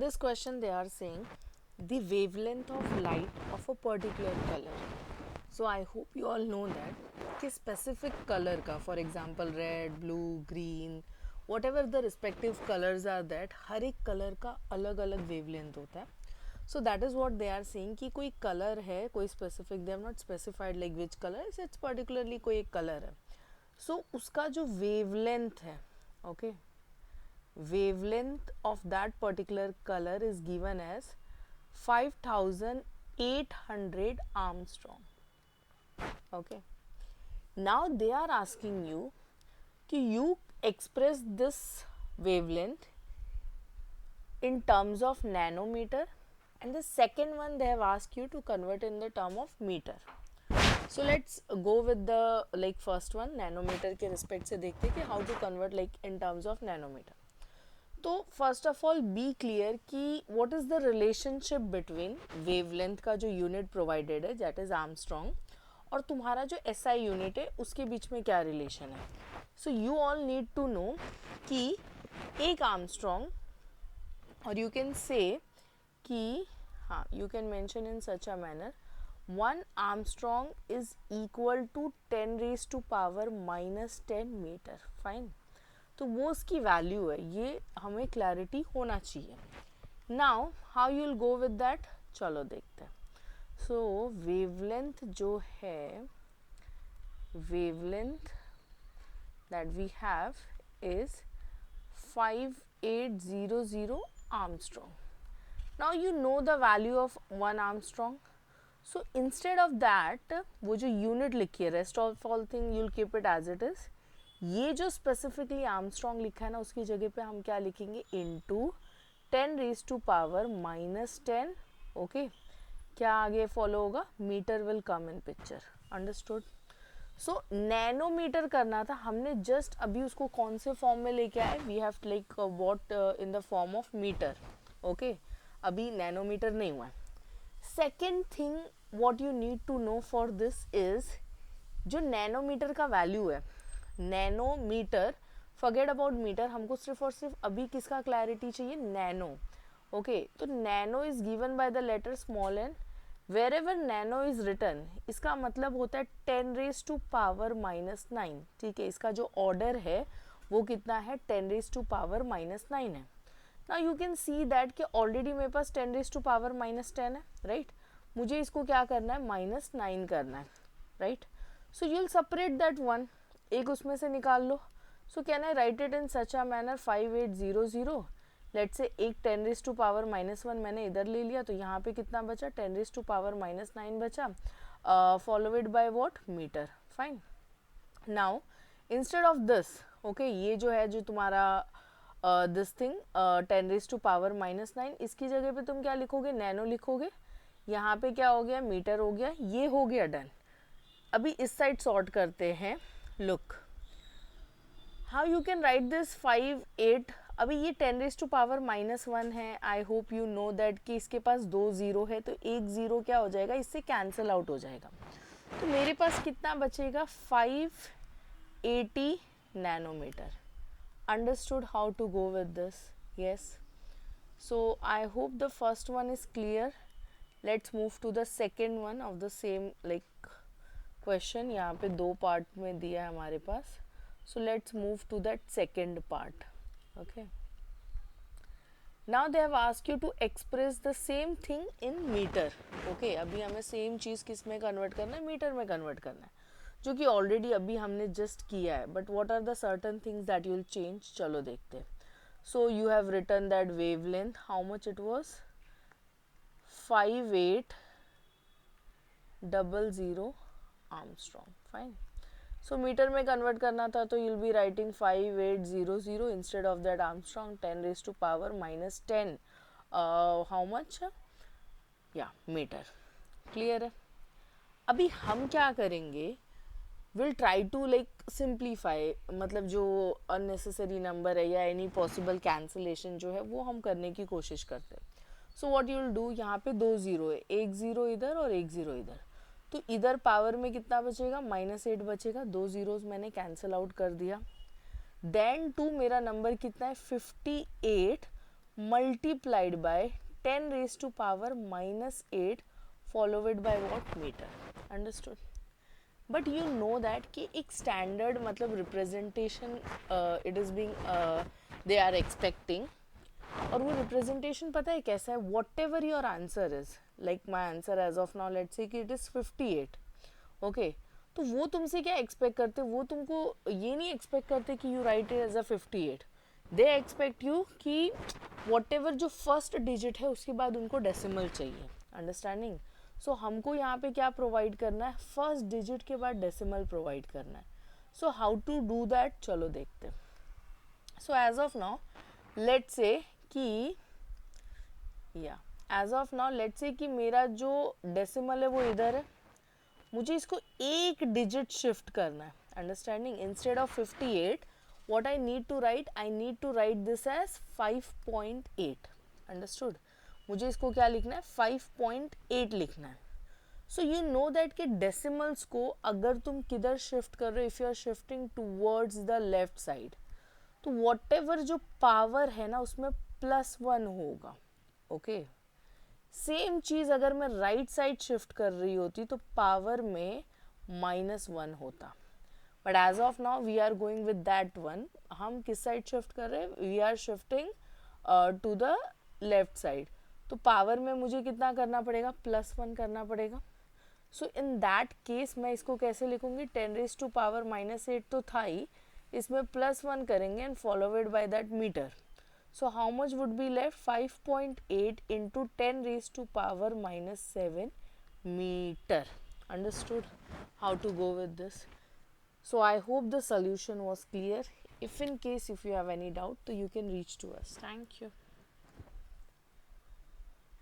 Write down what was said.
this question they are saying the wavelength of light of a particular color. So I hope you all know that कि specific color का, for example red, blue, green, whatever the respective colors are that, हर एक color का अलग अलग wavelength होता है. So that is what they are saying कि कोई color है, कोई specific, they have not specified like which color, it's particularly कोई एक color है. So उसका जो wavelength है, okay, wavelength of that particular color is given as 5800 Armstrong. Okay, now they are asking you कि you express this wavelength in terms of nanometer, and the second one they have asked you to convert in the term of meter. So let's go with the like first one, nanometer के respect से देखते हैं कि how to convert like in terms of nanometer. तो first of all be clear कि what is the relationship between wavelength का जो unit provided है दैट इज़ आर्मस्ट्रॉन्ग और तुम्हारा जो एसआई यूनिट है उसके बीच में क्या रिलेशन है. So you all need to know कि एक आर्मस्ट्रॉन्ग, और यू कैन से कि हाँ you can mention in such a manner 1 angstrom is equal to 10⁻⁻10 metre. Fine, तो वो उसकी वैल्यू है, ये हमें क्लैरिटी होना चाहिए. Now how you will go with that, चलो देखते हैं. सो वेवलेंथ जो है, wavelength that we have is 5800 angstrom. Now you know the value of 1 angstrom. So instead of that वो जो यूनिट लिखी है, rest of all thing you will keep it as it is. ये जो specifically Armstrong लिखा है ना उसकी जगह पे हम क्या लिखेंगे, इनटू 10⁻⁻10. ओके, क्या आगे फॉलो होगा, metre will come in picture. Understood. So nanometre करना था हमने, जस्ट अभी उसको कौन से फॉर्म में लेके आए, we have like what in the form of metre. Okay, अभी नैनोमीटर नहीं हुआ है. Second thing what you need to know for this is जो नैनोमीटर का वैल्यू है, नैनोमीटर, फॉरगेट अबाउट मीटर, हमको सिर्फ और सिर्फ अभी किसका क्लैरिटी चाहिए, नैनो. ओके, तो nano is given by the letter small n. Wherever nano is written, इसका मतलब होता है 10⁻⁻9. ठीक है, इसका जो ऑर्डर है वो कितना है, 10⁻⁻9 है. Now you can see that कि ऑलरेडी मेरे पास 10⁻⁻10 है, राइट. मुझे इसको क्या करना है, -9 करना है, right. So you will separate that one, एक उसमें से निकाल लो. So can I write it in such a manner 5800, let say एक 10⁻⁻1 मैंने इधर ले लिया, तो यहाँ पे कितना बचा, 10⁻⁻9 बचा, followed by what, metre. Fine. Now instead of this, okay, ये जो है जो तुम्हारा दिस थिंग 10⁻⁻9, इसकी जगह पे तुम क्या लिखोगे, नैनो लिखोगे. यहाँ पे क्या हो गया, मीटर हो गया, ये हो गया डन. अभी इस साइड सॉर्ट करते हैं. Look how you can write this 58. अभी ये 10⁻⁻1 है. I hope you know that कि इसके पास 2 ज़ीरो है, तो एक ज़ीरो क्या हो जाएगा, इससे कैंसिल आउट हो जाएगा. तो मेरे पास कितना बचेगा, 580 nanometre. Understood how to go with this, yes. So I hope the first one is clear. Let's move to the second one of the same like question. यहाँ पे 2 पार्ट में दिया है हमारे पास. So let's move to that second part. Okay, now they have asked you to express the same thing in metre. Okay, अभी हमें same चीज़ किस में कन्वर्ट करना है, मीटर में कन्वर्ट करना है, जो कि ऑलरेडी अभी हमने जस्ट किया है. But what are the certain things that you will change, चलो देखते हैं. So you have written that wavelength, how much it was, 5800 angstrom. Fine. So metre में कन्वर्ट करना था तो you will be writing 5800 instead of that angstrom 10⁻⁻10 how much, या metre. Clear है. अभी हम क्या करेंगे, will try to like simplify, मतलब जो अननेसेसरी नंबर है या एनी पॉसिबल कैंसिलेशन जो है वो हम करने की कोशिश करते हैं. So what you will do, यहाँ पे 2 ज़ीरो है, एक ज़ीरो इधर और एक ज़ीरो इधर, तो इधर पावर में कितना बचेगा, -8 बचेगा. 2 ज़ीरोज़ मैंने कैंसिल आउट कर दिया. देन 2 मेरा नंबर कितना है, 58 multiplied by 10 raised to power minus 8 followed by what? Meter. Understood? But you know that कि एक स्टैंडर्ड मतलब representation it is being they are expecting, और वो रिप्रेजेंटेशन पता है कैसा है? Whatever your answer is, like my answer as of now let's say कि इट इज़ 58, ओके, तो वो तुमसे क्या एक्सपेक्ट करते? वो तुमको ये नहीं एक्सपेक्ट करते कि you write it as a 58, they expect you कि वॉट एवर जो फर्स्ट डिजिट है उसके बाद उनको डेसिमल चाहिए. अंडरस्टैंडिंग? सो हमको यहाँ पे क्या प्रोवाइड करना है? फर्स्ट डिजिट के बाद डेसिमल प्रोवाइड करना है. So how to do that, चलो देखते हैं. So as of now let's say कि as of now let's say कि मेरा जो डेसिमल है वो इधर है, मुझे इसको एक डिजिट शिफ्ट करना है. Understanding? Instead of 58 what I need to write, I need to write this as 5.8. Understood? मुझे इसको क्या लिखना है? 5.8 लिखना है. सो यू नो दैट कि डेसिमल्स को अगर तुम किधर शिफ्ट कर रहे हो, if you are shifting towards the left side, तो वॉट एवर जो पावर है ना उसमें +1 होगा. ओके, सेम चीज़ अगर मैं राइट साइड शिफ्ट कर रही होती तो पावर में -1 होता. But as of now we are going with that one. हम किस साइड शिफ्ट कर रहे हैं? We are shifting to the left side. तो पावर में मुझे कितना करना पड़ेगा? +1 करना पड़ेगा. सो इन दैट केस मैं इसको कैसे लिखूंगी? 10 रेज टू पावर -8 तो था ही, इसमें +1 करेंगे and followed by that metre. So how much would be left? 5.8 into 10 raise to power -7 meter. Understood how to go with this? So I hope the solution was clear. If in case if you have any doubt, so you can reach to us. Thank you.